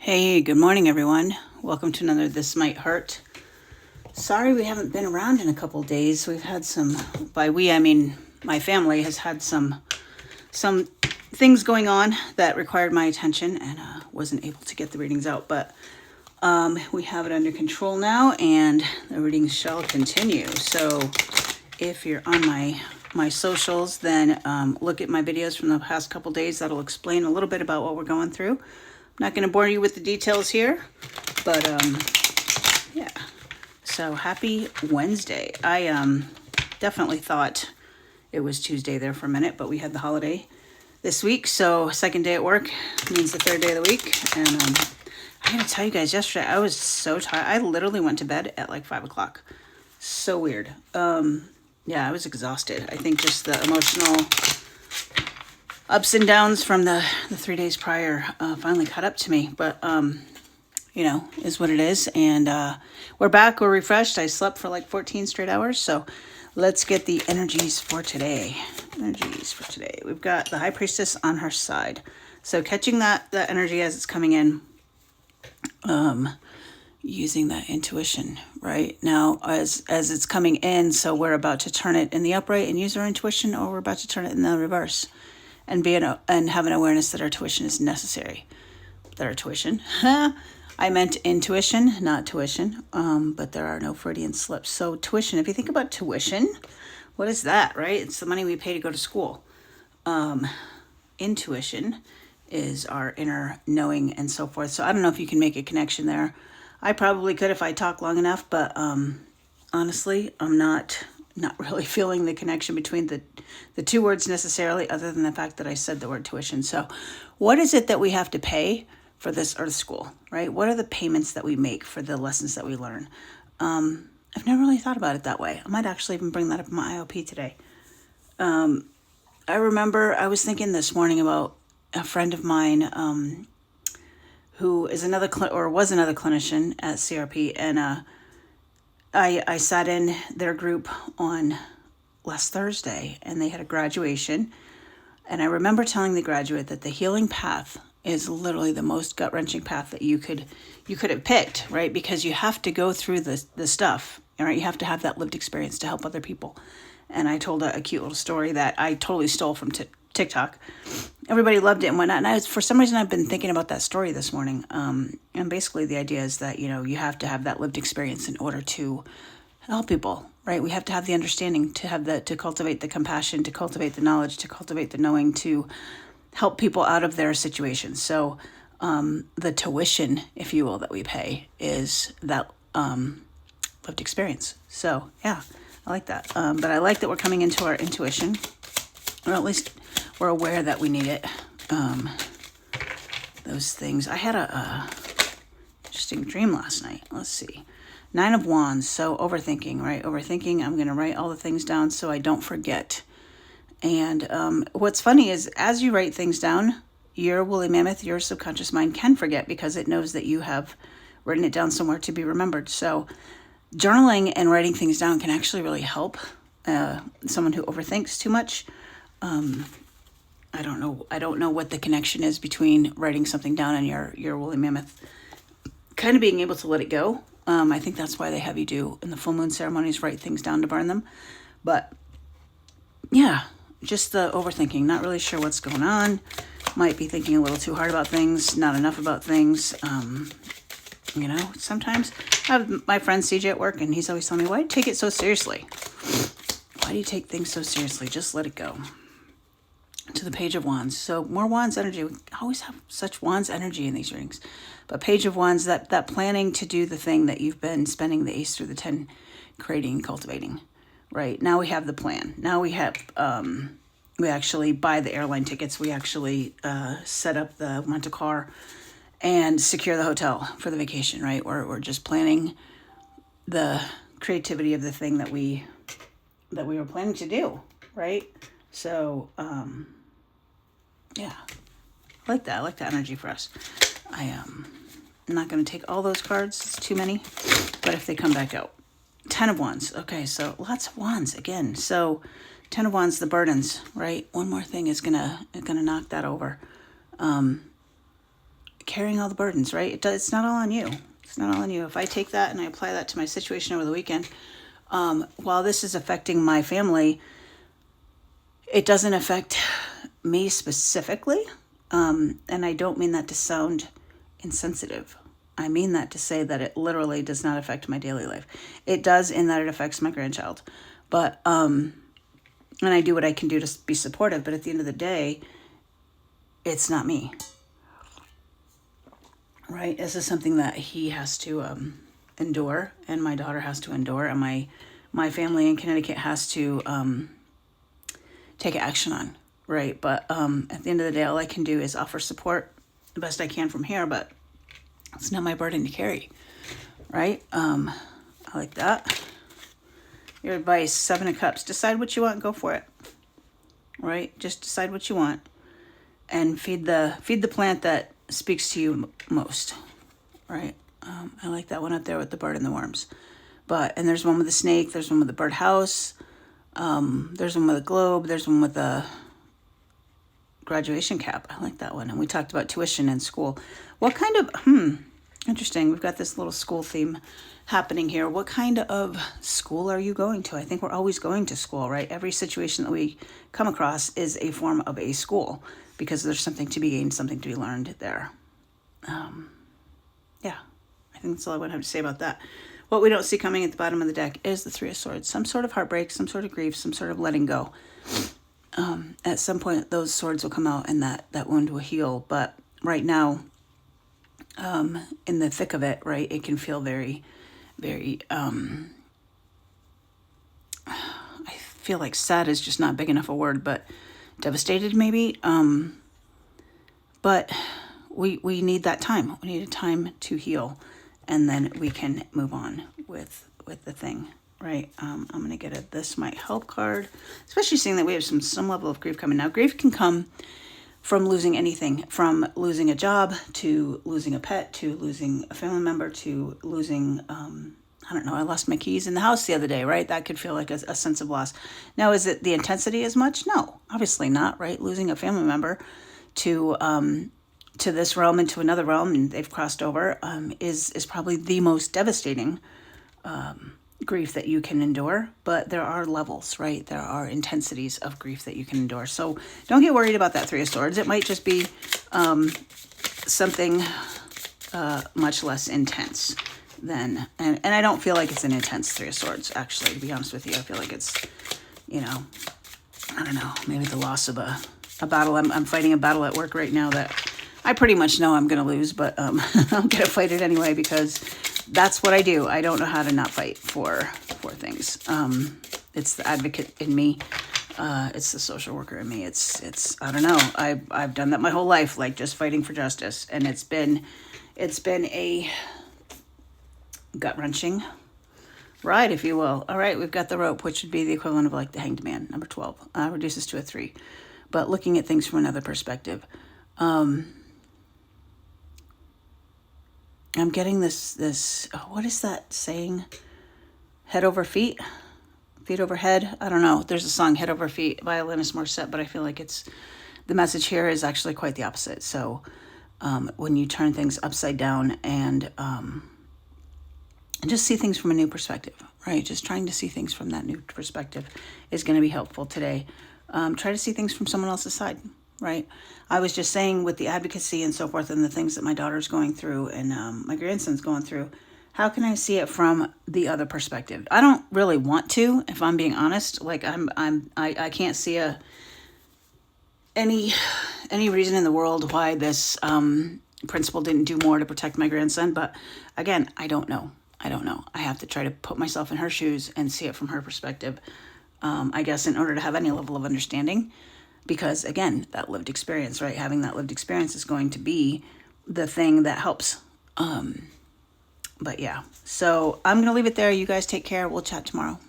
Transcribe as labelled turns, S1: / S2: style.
S1: Hey, good morning, everyone. Welcome to another This Might Hurt. Sorry we haven't been around in a couple days. We've had some, by we, I mean my family has had some things going on that required my attention and wasn't able to get the readings out. But we have it under control now and the readings shall continue. So if you're on my socials, then look at my videos from the past couple days. That'll explain a little bit about what we're going through. I'm not going to bore you with the details here, but yeah. So happy Wednesday. I definitely thought it was Tuesday there for a minute, but we had the holiday this week. So second day at work means the third day of the week. And I gotta tell you guys, yesterday I was so tired. I literally went to bed at like 5 o'clock. So weird. Yeah, I was exhausted. I think just the emotional ups and downs from the 3 days prior finally caught up to me. But, you know, is what it is. And we're back. We're refreshed. I slept for like 14 straight hours. So let's get the energies for today. We've got the High Priestess on her side. So catching that energy as it's coming in. Using that intuition right now as it's coming in. So we're about to turn it in the upright and use our intuition, or we're about to turn it in the reverse and have an awareness that our tuition is necessary. That our tuition, I meant intuition, not tuition. But there are no Freudian slips. So tuition, if you think about tuition, what is that, right? It's the money we pay to go to school. Intuition is our inner knowing and so forth. So I don't know if you can make a connection there. I probably could if I talk long enough, but honestly, I'm not really feeling the connection between the two words necessarily, other than the fact that I said the word tuition. So what is it that we have to pay for this earth school, right? What are the payments that we make for the lessons that we learn? I've never really thought about it that way. I might actually even bring that up in my IOP today. I remember I was thinking this morning about a friend of mine who is was another clinician at CRP, and I sat in their group on last Thursday, and they had a graduation, and I remember telling the graduate that the healing path is literally the most gut-wrenching path that you could have picked, right? Because you have to go through the stuff, right? You have to have that lived experience to help other people. And I told a cute little story that I totally stole from TikTok. Everybody loved it and whatnot. And for some reason, I've been thinking about that story this morning. And basically the idea is that, you know, you have to have that lived experience in order to help people, right? We have to have the understanding, to cultivate the compassion, to cultivate the knowledge, to cultivate the knowing, to help people out of their situations. So the tuition, if you will, that we pay is that lived experience. So yeah, I like that. But I like that we're coming into our intuition, or at least we're aware that we need it. Those things. I had a interesting dream last night. Let's see. 9 of Wands. So overthinking, right? Overthinking. I'm going to write all the things down so I don't forget. And what's funny is as you write things down, your woolly mammoth, your subconscious mind can forget because it knows that you have written it down somewhere to be remembered. So journaling and writing things down can actually really help someone who overthinks too much. I don't know what the connection is between writing something down and your woolly mammoth kind of being able to let it go. I think that's why they have you do in the full moon ceremonies, write things down to burn them. But yeah, just the overthinking, not really sure what's going on. Might be thinking a little too hard about things, not enough about things. You know, sometimes I have my friend CJ at work, and he's always telling me, why do you take it so seriously? Why do you take things so seriously? Just let it go. To the Page of Wands. So more Wands energy. We always have such Wands energy in these readings. But Page of Wands, that planning to do the thing that you've been spending the Ace through the 10 creating and cultivating. Right? Now we have the plan. Now we have, we actually buy the airline tickets. We actually set up rent a car and secure the hotel for the vacation, right? We're just planning the creativity of the thing that we were planning to do, right? So, yeah, I like that. I like that energy for us. I'm not going to take all those cards. It's too many, but if they come back out. 10 of Wands. Okay, so lots of Wands again. So 10 of Wands, the burdens, right? One more thing is gonna knock that over. carrying all the burdens, right? It's not all on you. It's not all on you. If I take that and I apply that to my situation over the weekend, while this is affecting my family, it doesn't affect me specifically. And I don't mean that to sound insensitive. I mean that to say that it literally does not affect my daily life. It does in that it affects my grandchild. But, and I do what I can do to be supportive. But at the end of the day, it's not me. Right? This is something that he has to endure, and my daughter has to endure, and my family in Connecticut has to take action on. Right? But at the end of the day, all I can do is offer support the best I can from here, but it's not my burden to carry. Right? I like that. Your advice, 7 of Cups. Decide what you want and go for it. Right? Just decide what you want. And feed the plant that speaks to you most. Right? I like that one up there with the bird and the worms. And there's one with the snake. There's one with the birdhouse. There's one with a globe. There's one with a graduation cap. I like that one. And we talked about tuition in school. What kind of, interesting. We've got this little school theme happening here. What kind of school are you going to? I think we're always going to school, right? Every situation that we come across is a form of a school because there's something to be gained, something to be learned there. Yeah, I think that's all I would have to say about that. What we don't see coming at the bottom of the deck is the 3 of Swords. Some sort of heartbreak, some sort of grief, some sort of letting go. At some point, those swords will come out and that wound will heal. But right now, in the thick of it, right, it can feel very, very, I feel like sad is just not big enough a word, but devastated maybe. But we need that time. We need a time to heal, and then we can move on with the thing, right? I'm going to get a This Might Help card, especially seeing that we have some level of grief coming. Now, grief can come from losing anything, from losing a job, to losing a pet, to losing a family member, to losing, I don't know, I lost my keys in the house the other day, right? That could feel like a sense of loss. Now, is it the intensity as much? No, obviously not, right? Losing a family member to this realm and to another realm, and they've crossed over, is probably the most devastating grief that you can endure. But there are levels, right? There are intensities of grief that you can endure. So don't get worried about that 3 of Swords. It might just be something much less intense than, and I don't feel like it's an intense 3 of Swords, actually, to be honest with you. I feel like it's, I don't know, maybe the loss of a battle. I'm fighting a battle at work right now that I pretty much know I'm going to lose, but I'm going to fight it anyway because that's what I do. I don't know how to not fight for things. It's the advocate in me. It's the social worker in me. It's I don't know. I've done that my whole life, like just fighting for justice, and it's been a gut-wrenching ride, if you will. All right, we've got the Rope, which would be the equivalent of like the Hanged Man, number 12. Reduces to a 3, but looking at things from another perspective. I'm getting this, what is that saying? Head over feet? Feet over head? I don't know. There's a song, Head Over Feet, by Alanis Morissette, but I feel like the message here is actually quite the opposite. So when you turn things upside down and just see things from a new perspective, right? Just trying to see things from that new perspective is going to be helpful today. Try to see things from someone else's side. Right. I was just saying with the advocacy and so forth and the things that my daughter's going through and my grandson's going through, how can I see it from the other perspective? I don't really want to, if I'm being honest. Like I can't see any reason in the world why this principal didn't do more to protect my grandson. But again, I don't know. I have to try to put myself in her shoes and see it from her perspective. I guess in order to have any level of understanding. Because, again, that lived experience, right? Having that lived experience is going to be the thing that helps. But, yeah. So I'm going to leave it there. You guys take care. We'll chat tomorrow.